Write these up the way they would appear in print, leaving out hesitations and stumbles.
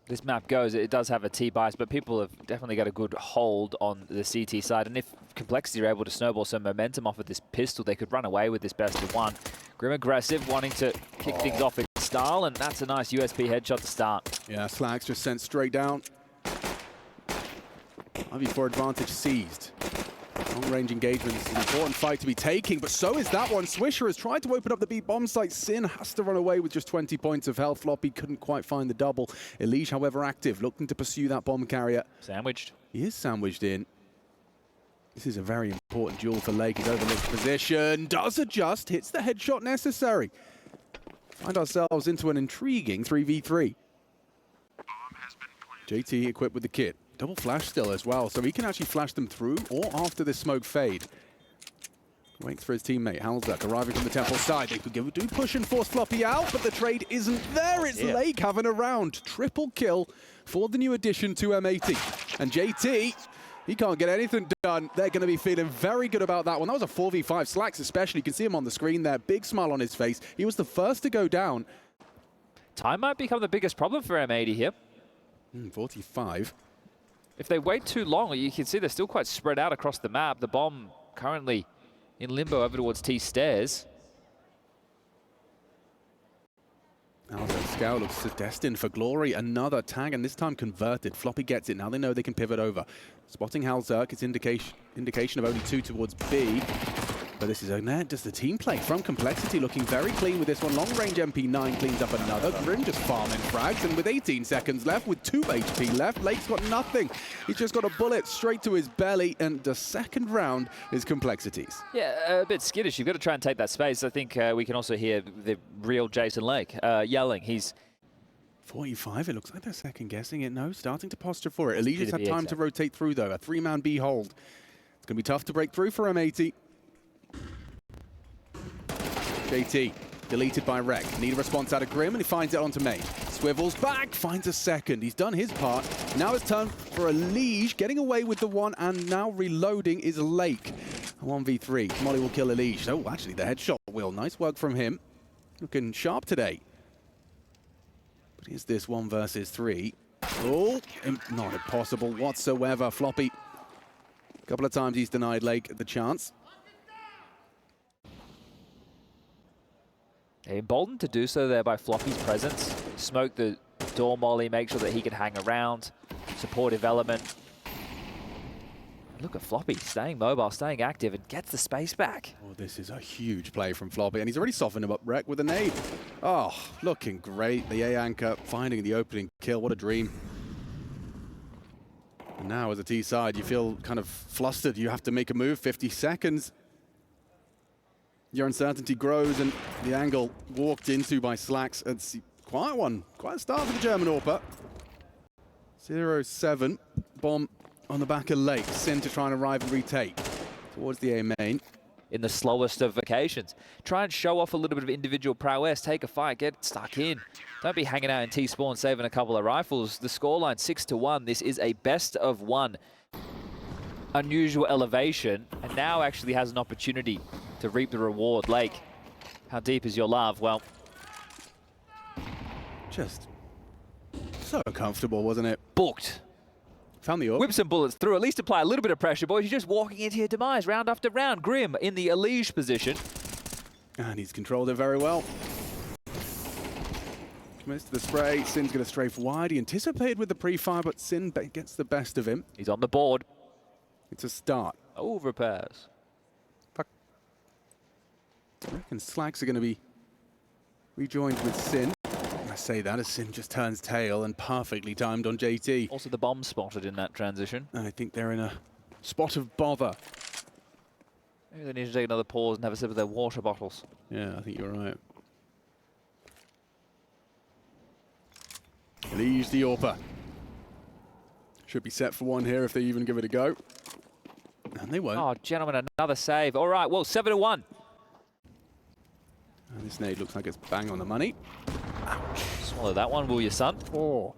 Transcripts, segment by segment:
this map goes, it does have a T-bias, but people have definitely got a good hold on the CT side. And if Complexity are able to snowball some momentum off of this pistol, they could run away with this best of one. Grim aggressive, wanting to kick things off in style, and that's a nice USP headshot to start. Yeah, Slacks just sent straight down. 5v4 advantage seized. Long-range engagement is an important fight to be taking, but so is that one. Swisher has tried to open up the B bomb site. Sin has to run away with just 20 points of health. Floppy couldn't quite find the double. Elige, however, active, looking to pursue that bomb carrier. Sandwiched. He is sandwiched in. This is a very important duel for Lake. His overlooked position does adjust, hits the headshot necessary. Find ourselves into an intriguing 3v3. JT equipped with the kit. Double flash still as well, so he can actually flash them through or after this smoke fade. Waits for his teammate, Halzak, arriving from the temple side. They could do push and force Floppy out, but the trade isn't there. It's Lake having a round. Triple kill for the new addition to M80. And JT, he can't get anything done. They're going to be feeling very good about that one. That was a 4v5. Slacks especially, you can see him on the screen there. Big smile on his face. He was the first to go down. Time might become the biggest problem for M80 here. 45. If they wait too long, you can see they're still quite spread out across the map. The bomb currently in limbo over towards T stairs. Alzo Scout looks destined for glory. Another tag, and this time converted. Floppy gets it. Now they know they can pivot over. Spotting Halzerk, it's indication of only 2 towards B. But this is just the team play from Complexity, looking very clean with this one. Long-range MP9 cleans up another. Grim just farming frags, and with 18 seconds left, with 2 HP left, Lake's got nothing. He's just got a bullet straight to his belly, and the second round is Complexity's. Yeah, a bit skittish. You've got to try and take that space. I think we can also hear the real Jason Lake yelling. He's 45, it looks like they're second-guessing it. No, starting to posture for it. Elige's had time to rotate through, though. A 3-man B hold. It's going to be tough to break through for M80. JT, deleted by Rek. Need a response out of Grim, and he finds it onto May. Swivels back, finds a second. He's done his part. Now it's turn for Elige, getting away with the one, and now reloading is Lake. 1v3. Molly will kill Elige. Oh, actually, the headshot will. Nice work from him. Looking sharp today. But is this 1 versus 3? Oh, not impossible whatsoever. Floppy. A couple of times he's denied Lake the chance. Emboldened to do so there by Floppy's presence. Smoke the door molly, make sure that he can hang around. Supportive element. Look at Floppy, staying mobile, staying active, and gets the space back. Oh, this is a huge play from Floppy, and he's already softened him up, Rek, with a nade. Oh, looking great. The A-anchor finding the opening kill. What a dream. And now, as a T side, you feel kind of flustered. You have to make a move, 50 seconds. Your uncertainty grows, and the angle walked into by Slacks. It's quite one. Quite a start for the German AWPer. 0-7. Bomb on the back of Lake. Sin to try and arrive and retake towards the A main. In the slowest of occasions. Try and show off a little bit of individual prowess. Take a fight. Get stuck in. Don't be hanging out in T-spawn saving a couple of rifles. The scoreline 6-1. This is a best of 1. Unusual elevation, and now actually has an opportunity to reap the reward. Lake, how deep is your love? Well, just so comfortable, wasn't it? Booked. Found the AWP. Whip some bullets through, at least apply a little bit of pressure, boys. You're just walking into your demise round after round. Grim in the Elige position. And he's controlled it very well. Commits to the spray. Sin's going to strafe wide. He anticipated with the pre-fire, but Sin gets the best of him. He's on the board. It's a start. Overpass. I reckon Slacks are going to be rejoined with Sin. I say that as Sin just turns tail and perfectly timed on JT. Also the bomb spotted in that transition. I think they're in a spot of bother. Maybe they need to take another pause and have a sip of their water bottles. Yeah, I think you're right. Elige the AWPer. Should be set for one here if they even give it a go. And they won't. Oh, gentlemen, another save. All right, well, 7-1. And this nade looks like it's bang on the money. Ouch. Swallow that one, will you, son? Oh.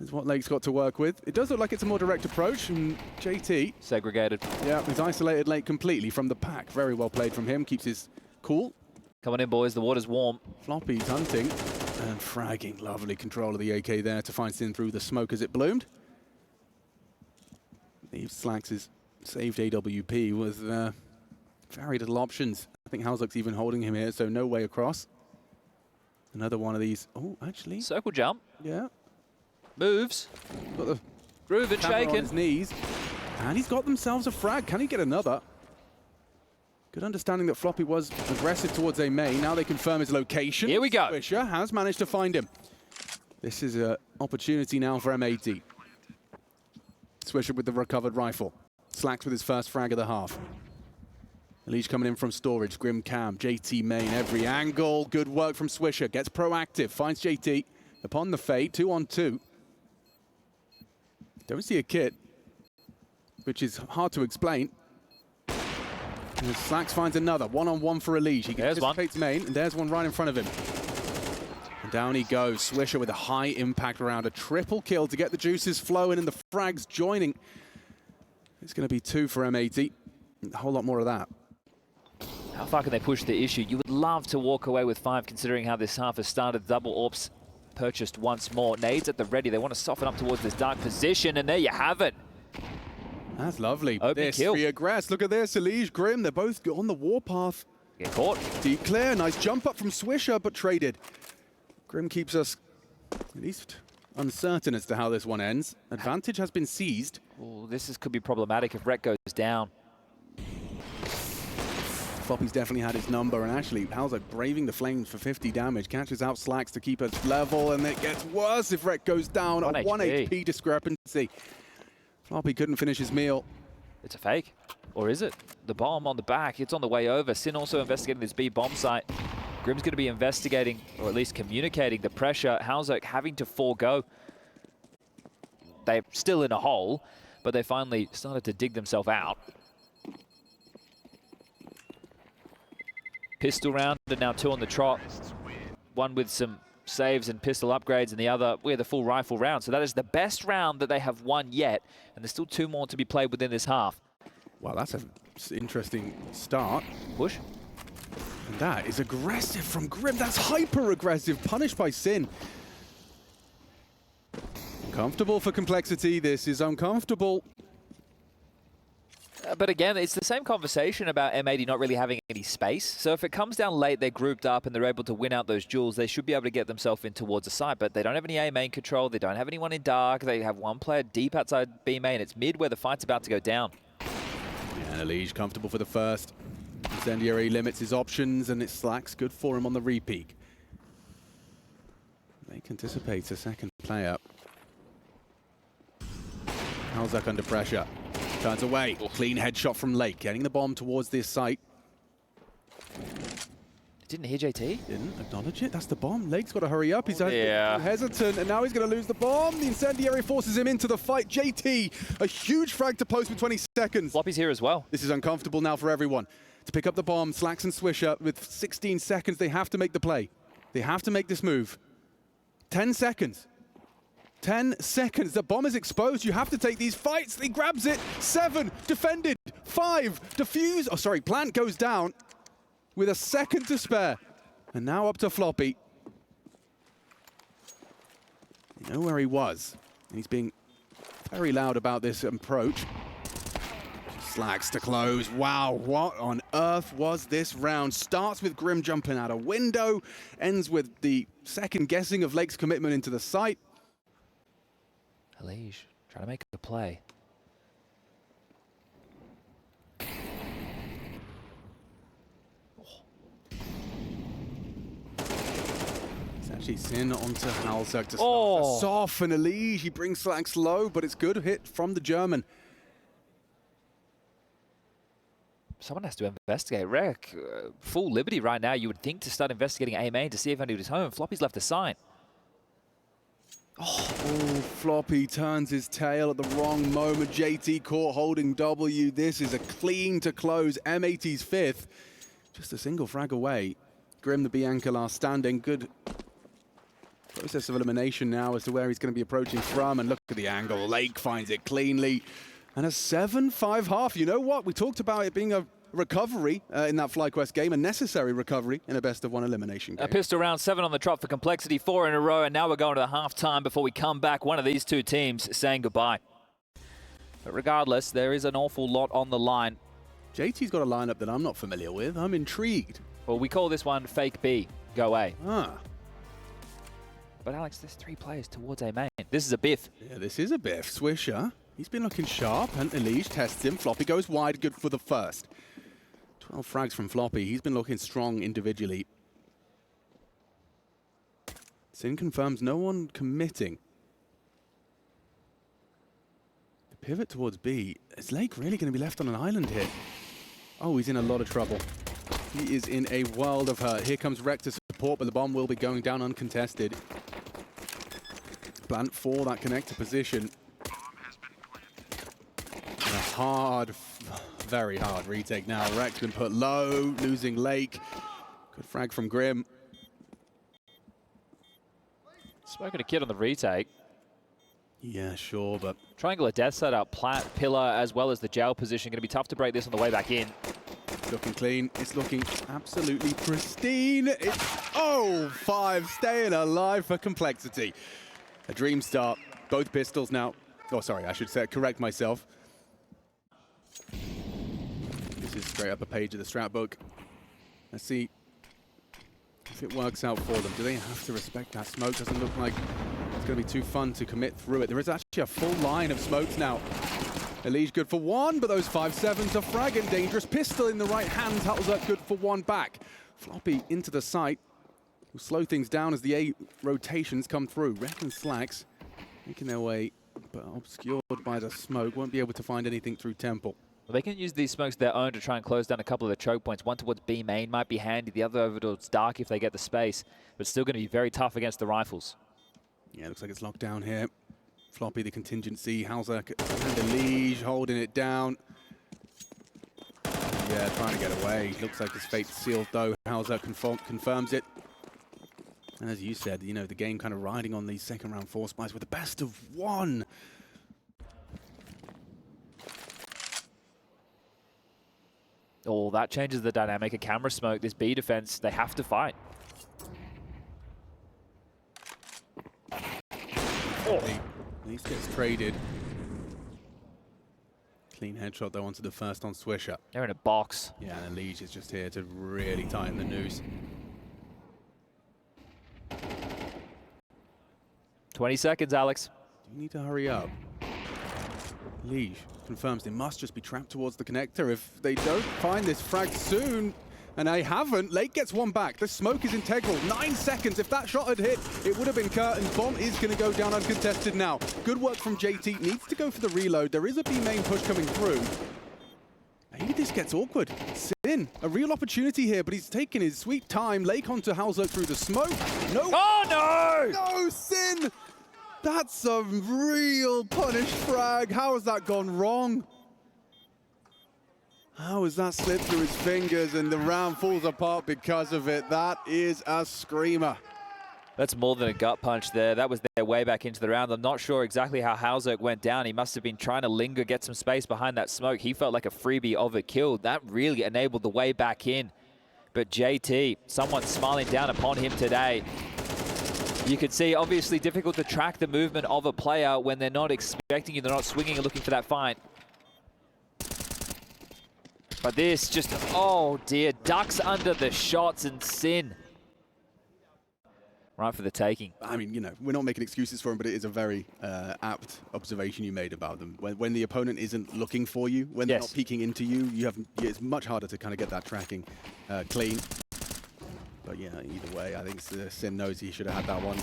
Is what Lake's got to work with. It does look like it's a more direct approach, and JT... segregated. Yeah, he's isolated Lake completely from the pack. Very well played from him. Keeps his cool. Come on in, boys. The water's warm. Floppy's hunting. And fragging, lovely control of the AK there to find Sin through the smoke as it bloomed. Leaves Slax's saved AWP with very little options. I think Halzuk's even holding him here, so no way across. Another one of these. Oh, actually. Circle jump. Yeah. Moves. Got the Groove and shaking. on his knees. And he's got themselves a frag. Can he get another? Good understanding that Floppy was aggressive towards A main. Now they confirm his location. Here we go. Swisher has managed to find him. This is an opportunity now for M80. Swisher with the recovered rifle. Slacks with his first frag of the half. Leash coming in from storage. Grim Cam, JT main, every angle. Good work from Swisher. Gets proactive, finds JT. Upon the fade, 2-on-2. Don't see a kit, which is hard to explain. And Slacks finds another. 1-on-1 for Elige. He anticipates main, and there's one right in front of him. And down he goes. Swisher with a high impact round. A triple kill to get the juices flowing and the frags joining. It's going to be 2 for M80. A whole lot more of that. How far can they push the issue? You would love to walk away with 5, considering how this half has started. Double AWPs purchased once more. Nades at the ready. They want to soften up towards this dark position, and there you have it. That's lovely. Open kill. Reaggress. Look at this. Elige, Grim, they're both on the warpath. Get caught. Deep clear. Nice jump up from Swisher, but traded. Grim keeps us at least uncertain as to how this one ends. Advantage has been seized. Ooh, could be problematic if Rek goes down. Floppy's definitely had his number, and actually, Halzuk braving the flames for 50 damage, catches out Slacks to keep us level, and it gets worse if Rek goes down. A 1 HP discrepancy. Floppy couldn't finish his meal. It's a fake. Or is it? The bomb on the back, it's on the way over. Sin also investigating this B bomb site. Grim's going to be investigating, or at least communicating the pressure. Halzuk having to forego. They're still in a hole, but they finally started to dig themselves out. Pistol round, and now 2 on the trot. One with some saves and pistol upgrades, and the other with a full rifle round. So that is the best round that they have won yet, and there's still 2 more to be played within this half. Well, that's an interesting start. Push. And that is aggressive from Grim. That's hyper-aggressive, punished by Sin. Comfortable for complexity. This is uncomfortable. But again, it's the same conversation about M80 not really having any space. So if it comes down late, they're grouped up and they're able to win out those duels, they should be able to get themselves in towards the side. But they don't have any A main control. They don't have anyone in dark. They have one player deep outside B main. It's mid where the fight's about to go down. Yeah, Elige comfortable for the first. Incendiary limits his options, and it Slacks. Good for him on the re-peak. They anticipate a second player. Halzuk under pressure. Turns away. Clean headshot from Lake. Getting the bomb towards this site. Didn't hear JT? Didn't acknowledge it. That's the bomb. Lake's got to hurry up. He's hesitant, and now he's going to lose the bomb. The incendiary forces him into the fight. JT, a huge frag to post with 20 seconds. Floppy's here as well. This is uncomfortable now for everyone. To pick up the bomb, Slacks and Swisher, with 16 seconds, they have to make the play. They have to make this move. 10 seconds. 10 seconds. The bomb is exposed. You have to take these fights. He grabs it. 7. Defended. 5. Defuse. Oh, sorry. Plant goes down with a second to spare. And now up to Floppy. You know where he was. And he's being very loud about this approach. Slacks to close. Wow, what on earth was this round? Starts with Grim jumping out a window. Ends with the second guessing of Lake's commitment into the site. Elige trying to make a play. It's actually Sin onto Halzuk to start us off, and Elige, he brings Slacks low, but it's good hit from the German. Someone has to investigate. Rek, full liberty right now, you would think, to start investigating A main to see if anybody's home. Floppy's left a sign. Oh, Floppy turns his tail at the wrong moment. JT caught holding W. This is a clean to close. M80's 5th. Just a single frag away. Grim, the Bianca last standing. Good process of elimination now as to where he's going to be approaching from. And look at the angle. Lake finds it cleanly. And a 7-5 half. You know what? We talked about it being a recovery in that FlyQuest game, a necessary recovery in a best-of-1 elimination game. A pistol round, 7 on the trot for Complexity, 4 in a row, and now we're going to the half-time before we come back. One of these two teams saying goodbye. But regardless, there is an awful lot on the line. JT's got a lineup that I'm not familiar with. I'm intrigued. Well, we call this one Fake B, Go A. Ah. But Alex, there's 3 players towards A main. This is a biff. Yeah, this is a biff. Swisher, he's been looking sharp. And Elige tests him. Floppy goes wide, good for the first. 12 frags from Floppy. He's been looking strong individually. Sin confirms no one committing. The pivot towards B. Is Lake really going to be left on an island here? Oh, he's in a lot of trouble. He is in a world of hurt. Here comes Rek to support, but the bomb will be going down uncontested. Plant for that connector position. And a hard, very hard retake now. Rek's been put low, losing Lake. Good frag from Grim. Smoking a kid on the retake. Yeah, sure, but... Triangular death setup, plant, pillar, as well as the gel position. Going to be tough to break this on the way back in. It's looking clean. It's looking absolutely pristine. It's, oh, 5 staying alive for Complexity. A dream start. Both pistols now. Oh, sorry, I should say, correct myself. This is straight up a page of the strat book. Let's see if it works out for them. Do they have to respect that smoke? Doesn't look like it's going to be too fun to commit through it. There is actually a full line of smokes now. Elige good for 1, but those 5.7s are fragging. Dangerous pistol in the right hand. Hattelzerk good for 1 back. Floppy into the site. Will slow things down as the A rotations come through. Rek and Slacks making their way, but obscured by the smoke. Won't be able to find anything through Temple. Well, they can use these smokes their own to try and close down a couple of the choke points. One towards B main might be handy. The other over towards Dark if they get the space. But still going to be very tough against the rifles. Yeah, looks like it's locked down here. Floppy, the contingency. Hattelzerk and Elige holding it down. Yeah, trying to get away. Looks like his fate's sealed, though. Hattelzerk confirms it. And as you said, you know, the game kind of riding on these second round force buys with the best of 1. Oh, that changes the dynamic. A camera smoke, this B defense, they have to fight. Oh. At least gets traded. Clean headshot, though, onto the first on Swisher. They're in a box. Yeah, and Elige is just here to really tighten the noose. 20 seconds, Alex. Do you need to hurry up? Elige confirms they must just be trapped towards the connector. If they don't find this frag soon, and they haven't, Lake gets 1 back. The smoke is integral. 9 seconds. If that shot had hit, it would have been curtains. Bomb is going to go down uncontested now. Good work from JT. Needs to go for the reload. There is a B main push coming through. Maybe this gets awkward. Sin, a real opportunity here, but he's taking his sweet time. Lake onto Hattelzerk through the smoke. No. Oh, no! No, Sin! That's a real punished frag. How has that gone wrong? How has that slipped through his fingers and the round falls apart because of it? That is a screamer. That's more than a gut punch there. That was their way back into the round. I'm not sure exactly how Hattelzerk went down. He must have been trying to linger, get some space behind that smoke. He felt like a freebie of a kill. That really enabled the way back in. But JT, someone smiling down upon him today. You could see, obviously, difficult to track the movement of a player when they're not expecting you. They're not swinging and looking for that fight. But this just, oh dear, ducks under the shots and Sin. Right for the taking. I mean, you know, we're not making excuses for him, but it is a very apt observation you made about them. When the opponent isn't looking for you, when they're not peeking into you, it's much harder to kind of get that tracking clean. But yeah, either way, I think Sin knows he should have had that one.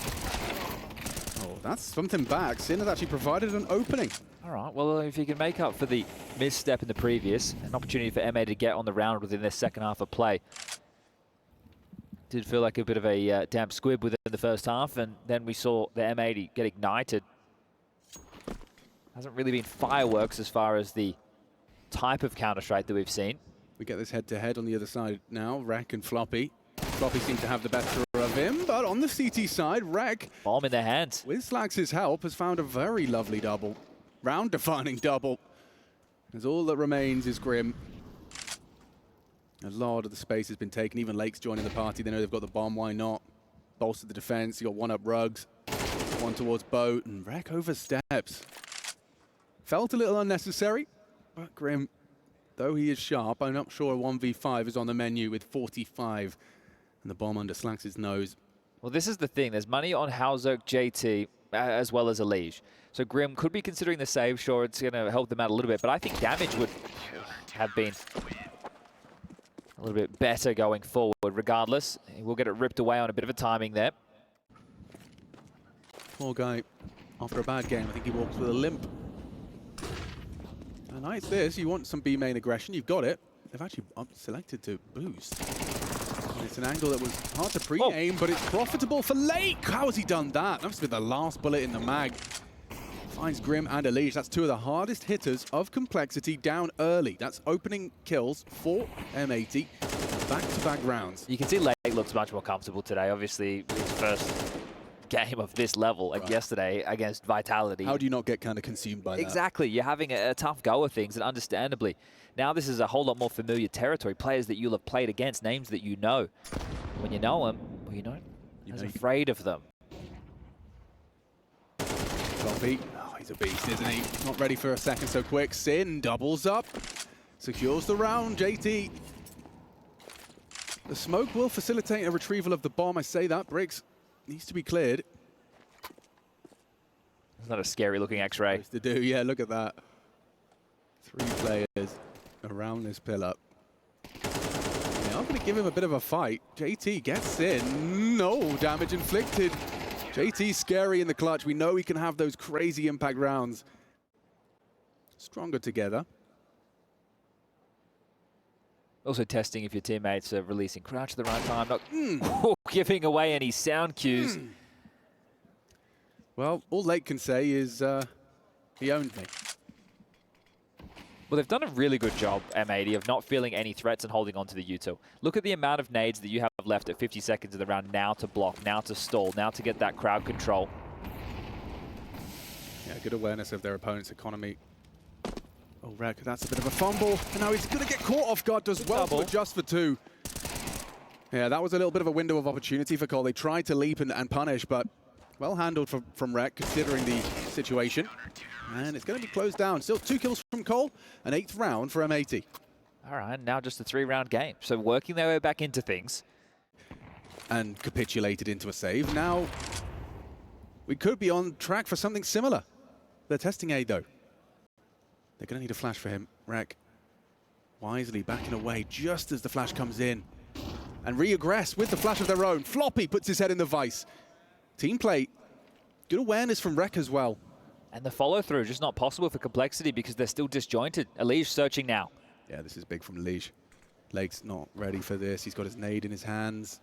Oh, that's something back. Sin has actually provided an opening. All right, well, if you can make up for the misstep in the previous, an opportunity for M80 to get on the round within their second half of play. Did feel like a bit of a damp squib within the first half, and then we saw the M80 get ignited. Hasn't really been fireworks as far as the type of Counter-Strike that we've seen. We get this head-to-head on the other side now, Rek and Floppy. Floppy seems to have the better of him, but on the CT side, Rek, bomb in their hands, with Slacks' help, has found a very lovely double. Round-defining double. As all that remains is Grim. A lot of the space has been taken. Even Lake's joining the party. They know they've got the bomb. Why not? Bolster the defense. You got one up Rugs, one towards Boat, and Rek oversteps. Felt a little unnecessary, but Grim, though he is sharp, I'm not sure a 1v5 is on the menu with 45 and the bomb under Slax's nose. Well, this is the thing. There's money on Halzerk, JT, as well as Elige. So Grim could be considering the save. Sure, it's going to help them out a little bit, but I think damage would have been a little bit better going forward. Regardless, we'll get it ripped away on a bit of a timing there. Poor guy, after a bad game, I think he walks with a limp. And nice this, you want some B main aggression, you've got it. They've actually selected to boost. And it's an angle that was hard to pre-aim, but it's profitable for Lake. How has he done that? That must have been the last bullet in the mag. Finds Grim and Elige. That's two of the hardest hitters of Complexity down early. That's opening kills for M80. Back-to-back rounds. You can see Lake looks much more comfortable today. Obviously, his first game of this level like yesterday against Vitality. How do you not get kind of consumed by that? Exactly. You're having a tough go of things, and understandably. Now this is a whole lot more familiar territory. Players that you'll have played against, names that you know. When you know them, well, you know, you're afraid of them. Copy. Oh, he's a beast, isn't he? Not ready for a second so quick. Sin doubles up. Secures the round, JT. The smoke will facilitate a retrieval of the bomb. I say that. Bricks needs to be cleared. It's not a scary looking X-ray. To do, yeah, look at that. 3 players around this pillar. Yeah, I'm going to give him a bit of a fight. JT gets in. No damage inflicted. JT's scary in the clutch. We know he can have those crazy impact rounds. Stronger together. Also testing if your teammates are releasing crouch at the right time, not giving away any sound cues. Well, all Lake can say is he owned me. Well, they've done a really good job, M80, of not feeling any threats and holding on to the util. Look at the amount of nades that you have left at 50 seconds of the round now to block, now to stall, now to get that crowd control. Yeah, good awareness of their opponent's economy. Oh, Rek, that's a bit of a fumble. And now he's going to get caught off guard as well, but just for 2. Yeah, that was a little bit of a window of opportunity for Cole. They tried to leap and punish, but well handled from Rek, considering the situation. And it's going to be closed down. Still 2 kills from Cole, an 8th round for M80. All right, now just a 3-round game. So working their way back into things. And capitulated into a save. Now, we could be on track for something similar. They're testing A, though. They're going to need a flash for him. Rek wisely backing away just as the flash comes in. And re-aggress with the flash of their own. Floppy puts his head in the vice. Team play. Good awareness from Rek as well. And the follow-through just not possible for Complexity because they're still disjointed. Elige searching now. Yeah, this is big from Elige. Lake's not ready for this. He's got his nade in his hands.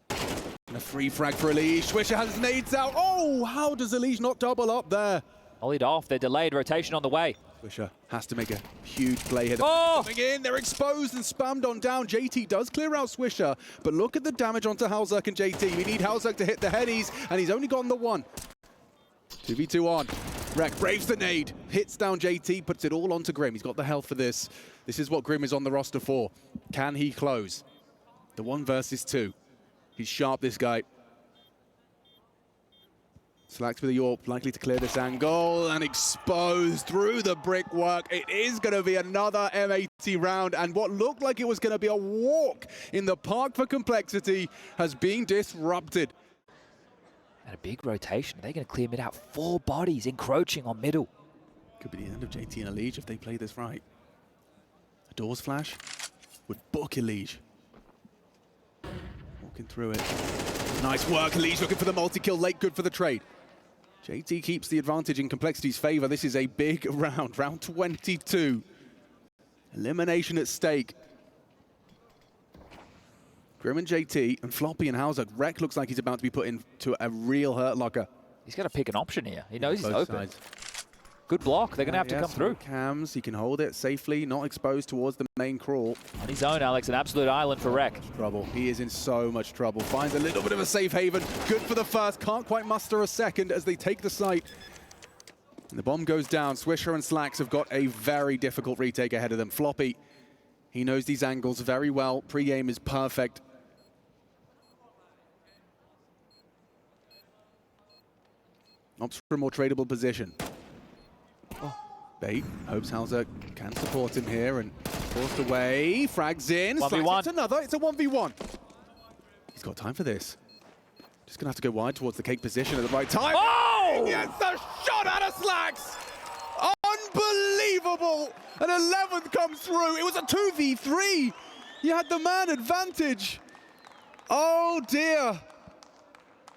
And a free frag for Elige. Swisher has his nades out. Oh, how does Elige not double up there? Ollied off. They're delayed. Rotation on the way. Swisher has to make a huge play here. Oh! Coming in, they're exposed and spammed on down. JT does clear out Swisher, but look at the damage onto Halzerk and JT. We need Halzerk to hit the headies, and he's only gotten the 1. 2v2 on. Rek braves the nade, hits down JT, puts it all onto Grim. He's got the health for this. This is what Grim is on the roster for. Can he close? The 1 versus 2. He's sharp, this guy. Slacks with a York, likely to clear this angle, and exposed through the brickwork. It is going to be another M80 round, and what looked like it was going to be a walk in the park for Complexity has been disrupted. And a big rotation. They're going to clear mid out. 4 bodies encroaching on middle. Could be the end of JT and Elige if they play this right. A doors flash would book Elige. Walking through it. Nice work, Elige looking for the multi-kill. Late good for the trade. JT keeps the advantage in Complexity's favor. This is a big round, round 22. Elimination at stake. Grim and JT and Floppy and Halzerk. Rek looks like he's about to be put into a real hurt locker. He's got to pick an option here. He knows he's open. Sides. Good block. They're going to have to come through. Cams, he can hold it safely, not exposed towards the main crawl. On his own, Alex, an absolute island for Rek. Trouble. He is in so much trouble. Finds a little bit of a safe haven. Good for the first. Can't quite muster a second as they take the site. And the bomb goes down. Swisher and Slacks have got a very difficult retake ahead of them. Floppy, He knows these angles very well. Pre-game is perfect. Opts for a more tradable position. Bait, hopes Hauser can support him here and forced away, frags in, 1v1. It's another, it's a 1v1. He's got time for this. Just gonna have to go wide towards the cake position at the right time. Oh! He gets a shot out of Slacks! Unbelievable! An 11th comes through, it was a 2v3. You had the man advantage. Oh dear.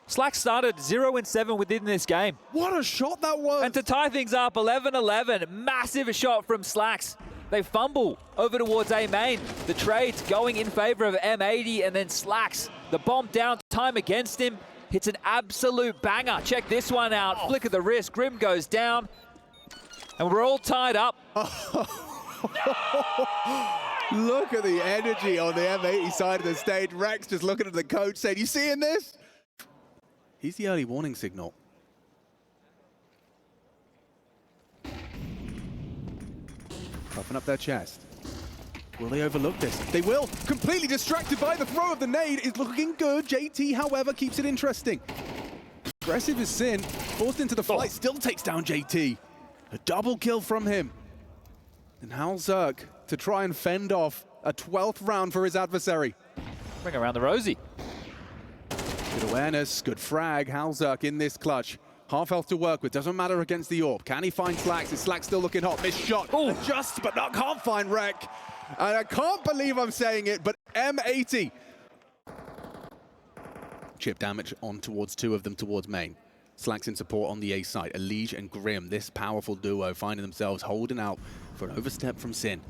Slack started 0-7 within this game. What a shot that was! And to tie things up, 11-11, massive shot from Slacks. They fumble over towards A main. The trade's going in favor of M80, and then Slacks, the bomb down, time against him, hits an absolute banger. Check this one out, flick of the wrist, Grim goes down, and we're all tied up. Look at the energy on the M80 side of the stage. Rex just looking at the coach saying, you seeing this? He's the early warning signal. Puffing up their chest. Will they overlook this? They will. Completely distracted by the throw of the nade. Is looking good. JT, however, keeps it interesting. Aggressive as Sin. Forced into the fight. Still takes down JT. A double kill from him. And Halzerk to try and fend off a 12th round for his adversary. Bring around the Rosie. Good awareness, good frag. Halzerk in this clutch. Half health to work with, doesn't matter against the AWP. Can he find Slacks? Is Slacks still looking hot? Missed shot. Just, but not, can't find Rek. And I can't believe I'm saying it, but M80. Chip damage on towards two of them towards main. Slacks in support on the A site. Elige and Grim, this powerful duo, finding themselves holding out for an overstep from Sin.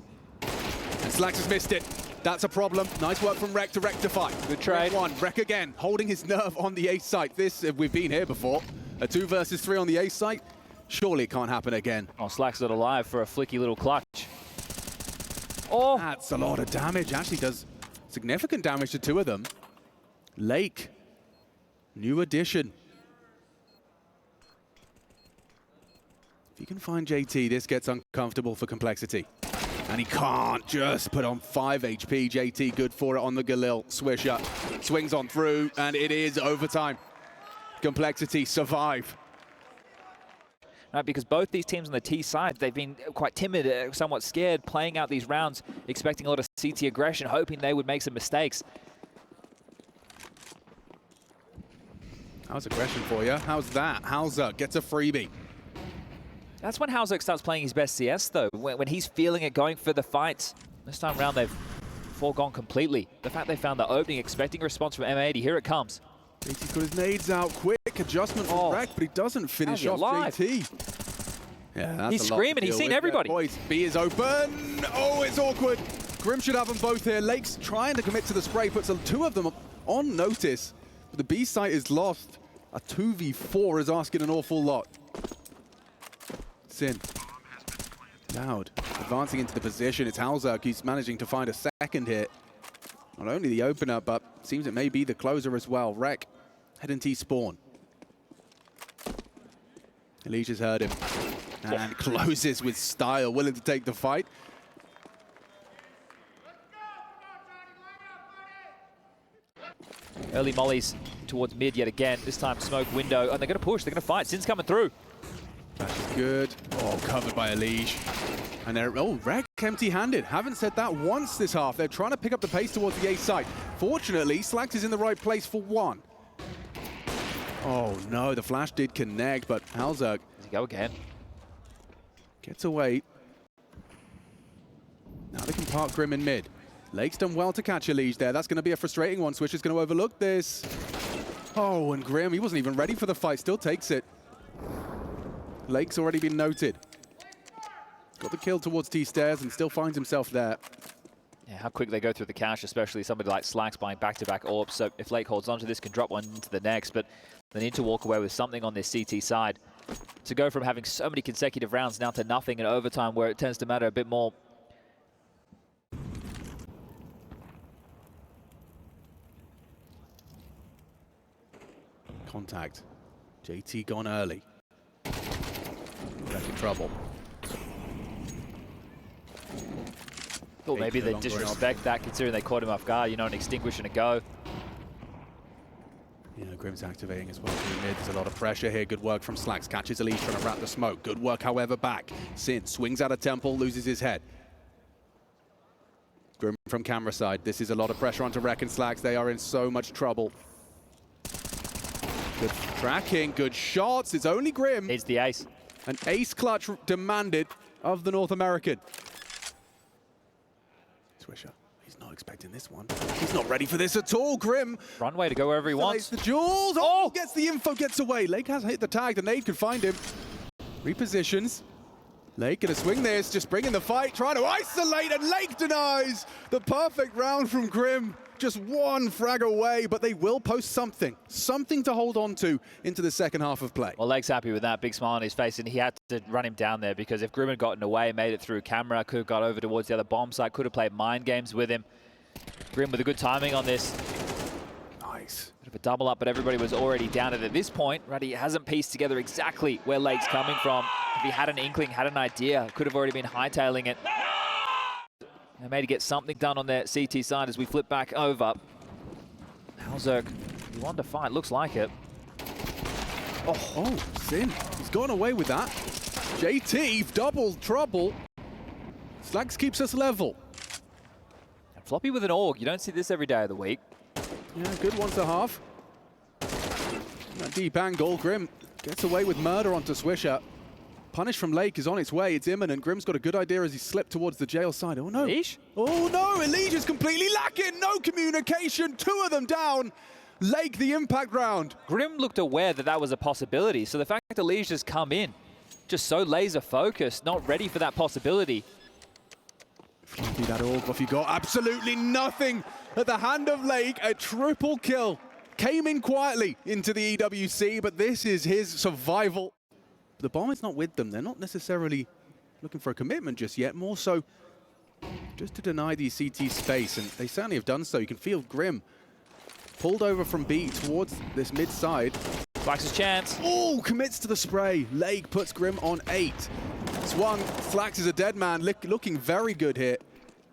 And Slacks has missed it. That's a problem. Nice work from Rek to rectify. Good trade. Rek one. Rek again, holding his nerve on the A site. This, we've been here before. A 2 versus 3 on the A site. Surely it can't happen again. Oh, Slack's not alive for a flicky little clutch. Oh! That's a lot of damage. Actually does significant damage to two of them. Lake, new addition. If you can find JT, this gets uncomfortable for Complexity. And he can't just put on 5 HP. JT, good for it on the Galil. Swisher swings on through, and it is overtime. Complexity survive. Right, because both these teams on the T side, they've been quite timid, somewhat scared, playing out these rounds, expecting a lot of CT aggression, hoping they would make some mistakes. How's aggression for you? How's that? Hauser gets a freebie. That's when Hauser starts playing his best CS, though, when he's feeling it, going for the fights. This time around, they've foregone completely. The fact they found the opening, expecting a response from M80, here it comes. JT's got his nades out, quick adjustment from Rek, but he doesn't finish off JT. Yeah, that's he's screaming, he's seen everybody. Boys, B is open. Oh, it's awkward. Grim should have them both here. Lake's trying to commit to the spray, puts two of them on notice. But the B site is lost. A 2v4 is asking an awful lot. Sin. Loud. Advancing into the position. It's Halzerk. He's managing to find a second hit. Not only the opener, but seems it may be the closer as well. Rek heading T spawn. Alicia's heard him. And closes with style, willing to take the fight. Early mollies towards mid yet again. This time smoke window, and they're going to push, they're going to fight. Sin's coming through. That's good. Oh, covered by Elige. And they're, Rek empty-handed. Haven't said that once this half. They're trying to pick up the pace towards the A site. Fortunately, Slacks is in the right place for one. Oh no, the flash did connect, but Halzerk. Does he go again? Gets away. Now they can park Grim in mid. Lake's done well to catch Elige there. That's going to be a frustrating one. Switch is going to overlook this. Oh, and Grim, he wasn't even ready for the fight. Still takes it. Lake's already been noted. Got the kill towards T-stairs and still finds himself there. Yeah, how quick they go through the cache, especially somebody like Slacks buying back-to-back orbs. So if Lake holds onto this, can drop one into the next, but they need to walk away with something on this CT side. To go from having so many consecutive rounds now to nothing in overtime, where it tends to matter a bit more. Contact. JT gone early. Back in trouble. Well, maybe they disrespect that considering they caught him off guard, you know, an extinguish and a go. Yeah, Grim's activating as well. There's a lot of pressure here. Good work from Slacks. Catches Elise trying to wrap the smoke. Good work, however, back. Sin swings out of Temple, loses his head. Grim from camera side. This is a lot of pressure onto Rek and Slacks. They are in so much trouble. Good tracking, good shots. It's only Grim. It's the ace. An ace clutch demanded of the North American. Swisher. He's not expecting this one. He's not ready for this at all. Grim. Runway to go wherever he wants. The jewels. Oh, gets the info, gets away. Lake has hit the tag. The nade could find him. Repositions. Lake gonna swing this, just bringing the fight, trying to isolate, and Lake denies. The perfect round from Grim. Just one frag away, but they will post something to hold on to into the second half of play. Well, Lake's happy with that, big smile on his face, and he had to run him down there because if Grim had gotten away, made it through camera, could have got over towards the other bomb site, could have played mind games with him. Grim with a good timing on this. Nice. Bit of a double up, but everybody was already down at this point. Ruddy hasn't pieced together exactly where Lake's coming from. If he had an inkling, had an idea, could have already been hightailing it. M80 get something done on their CT side as we flip back over. Halzerk, you want to fight, looks like it. Oh, Sin, he's gone away with that. JT, double trouble. Slacks keeps us level. And Floppy with an AUG, you don't see this every day of the week. Yeah, good 1.5. That deep angle, Grim gets away with murder onto Swisher. Punish from Lake is on its way. It's imminent. Grim's got a good idea as he slipped towards the jail side. Oh, no. Elish? Oh, no. Elish is completely lacking. No communication. 2 of them down. Lake, the impact round. Grim looked aware that that was a possibility. So the fact that Elish has come in, just so laser focused, not ready for that possibility. Floppy, that all what you got? Absolutely nothing at the hand of Lake. A triple kill. Came in quietly into the EWC, but this is his survival. The bomb is not with them. They're not necessarily looking for a commitment just yet, more so just to deny the CT space, and they certainly have done so. You can feel Grim pulled over from B towards this mid side. Flax's chance. Oh, commits to the spray. Lake puts Grim on 8. Swung, Flax is a dead man, looking very good here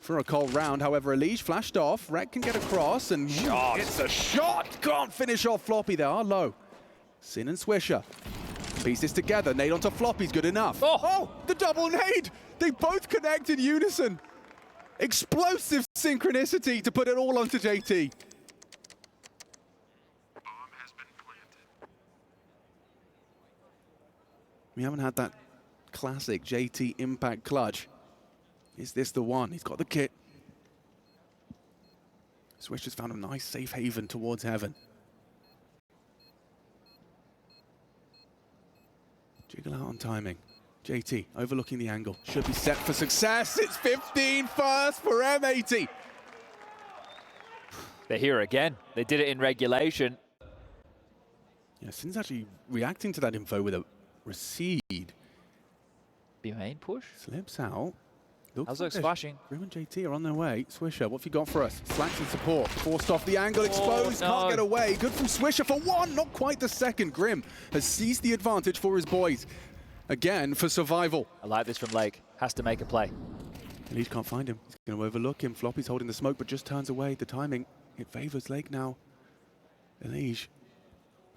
for a cold round. However, Elish flashed off. Rek can get across, and it's a shot. Can't finish off Floppy. They are low. Sin and Swisher. Pieces together, nade onto Floppy's good enough. Oh, the double nade! They both connect in unison. Explosive synchronicity to put it all onto JT. Bomb has been planted. We haven't had that classic JT impact clutch. Is this the one? He's got the kit. Swisher's found a nice safe haven towards heaven. Jiggle out on timing. JT overlooking the angle. Should be set for success. It's 15 first for M80. They're here again. They did it in regulation. Yeah, Sin's actually reacting to that info with a recede. Be main push. Slips out. Halzerk's flashing. Grim and JT are on their way. Swisher, what have you got for us? Slacks in support. Forced off the angle, exposed, can't get away. Good from Swisher for 1, not quite the second. Grim has seized the advantage for his boys. Again, for survival. I like this from Lake. Has to make a play. Elish can't find him. He's going to overlook him. Floppy's holding the smoke, but just turns away. The timing, it favors Lake now. Elish,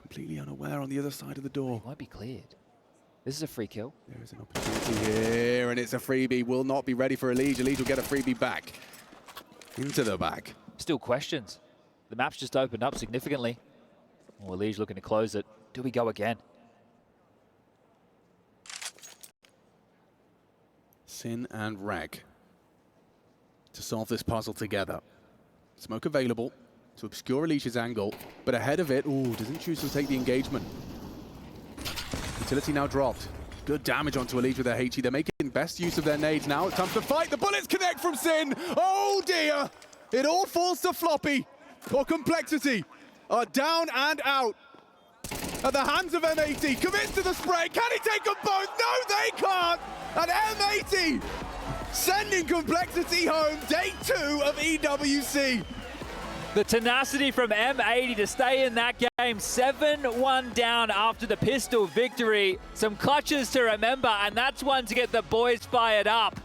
completely unaware on the other side of the door. He might be cleared. This is a free kill. There is an opportunity here, and it's a freebie. Will not be ready for Elish. Elish will get a freebie back. Into the back. Still questions. The map's just opened up significantly. Oh, Elish looking to close it. Do we go again? Sin and Reg to solve this puzzle together. Smoke available to obscure Elish's angle, but ahead of it, ooh, doesn't choose to take the engagement. Utility now dropped. Good damage onto Elish with their HE. They're making best use of their nades now. It's time to fight. The bullets connect from Sin. Oh dear! It all falls to Floppy. For Complexity are down and out at the hands of M80. Commits to the spray. Can he take them both? No, they can't! And M80 sending Complexity home. Day 2 of EWC. The tenacity from M80 to stay in that game. 7-1 down after the pistol victory. Some clutches to remember, and that's one to get the boys fired up.